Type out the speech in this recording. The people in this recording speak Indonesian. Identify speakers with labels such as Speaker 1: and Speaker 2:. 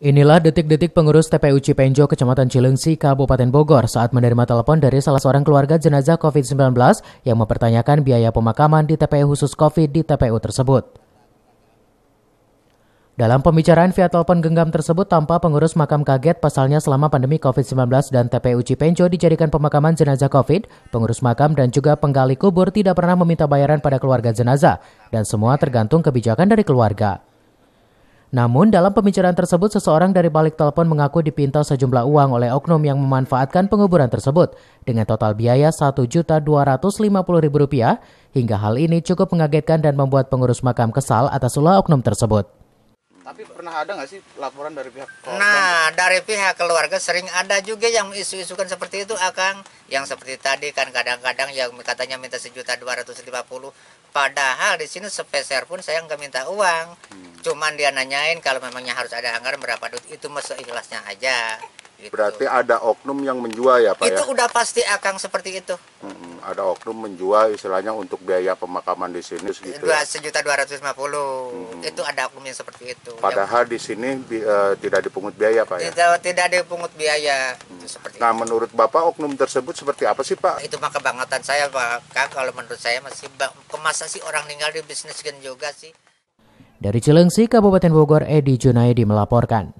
Speaker 1: Inilah detik-detik pengurus TPU Cipenjo, Kecamatan Cileungsi, Kabupaten Bogor saat menerima telepon dari salah seorang keluarga jenazah COVID-19 yang mempertanyakan biaya pemakaman di TPU khusus COVID di TPU tersebut. Dalam pembicaraan via telepon genggam tersebut, tampak pengurus makam kaget pasalnya selama pandemi COVID-19 dan TPU Cipenjo dijadikan pemakaman jenazah COVID, pengurus makam dan juga penggali kubur tidak pernah meminta bayaran pada keluarga jenazah dan semua tergantung kebijakan dari keluarga. Namun dalam pembicaraan tersebut, seseorang dari balik telepon mengaku dipinta sejumlah uang oleh oknum yang memanfaatkan penguburan tersebut dengan total biaya Rp1.250.000 hingga hal ini cukup mengagetkan dan membuat pengurus makam kesal atas ulah oknum tersebut.
Speaker 2: Tapi pernah ada nggak sih laporan dari pihak korban?
Speaker 3: Nah, dari pihak keluarga sering ada juga yang isu-isukan seperti itu, Akang. Yang seperti tadi kan kadang-kadang yang katanya minta Rp1.250.000. Padahal di sini sepeser pun saya nggak minta uang. Cuman dia nanyain kalau memangnya harus ada anggaran berapa duit, itu masuk ikhlasnya aja. Gitu.
Speaker 2: Berarti ada oknum yang menjual ya Pak
Speaker 3: itu
Speaker 2: ya?
Speaker 3: Udah pasti Akang seperti itu.
Speaker 2: Ada oknum menjual istilahnya untuk biaya pemakaman di sini segitu ya?
Speaker 3: Rp1.250.000. Itu ada oknum yang seperti itu.
Speaker 2: Padahal di sini tidak dipungut biaya Pak ya?
Speaker 3: Tidak dipungut biaya. Seperti
Speaker 2: nah
Speaker 3: itu.
Speaker 2: menurut Bapak oknum tersebut seperti apa sih Pak?
Speaker 3: Itu mah kebangetan saya Pak. Kalau menurut saya masih masa sih orang tinggal di bisnis juga sih.
Speaker 1: Dari Cileungsi, Kabupaten Bogor, Edi Junaidi melaporkan.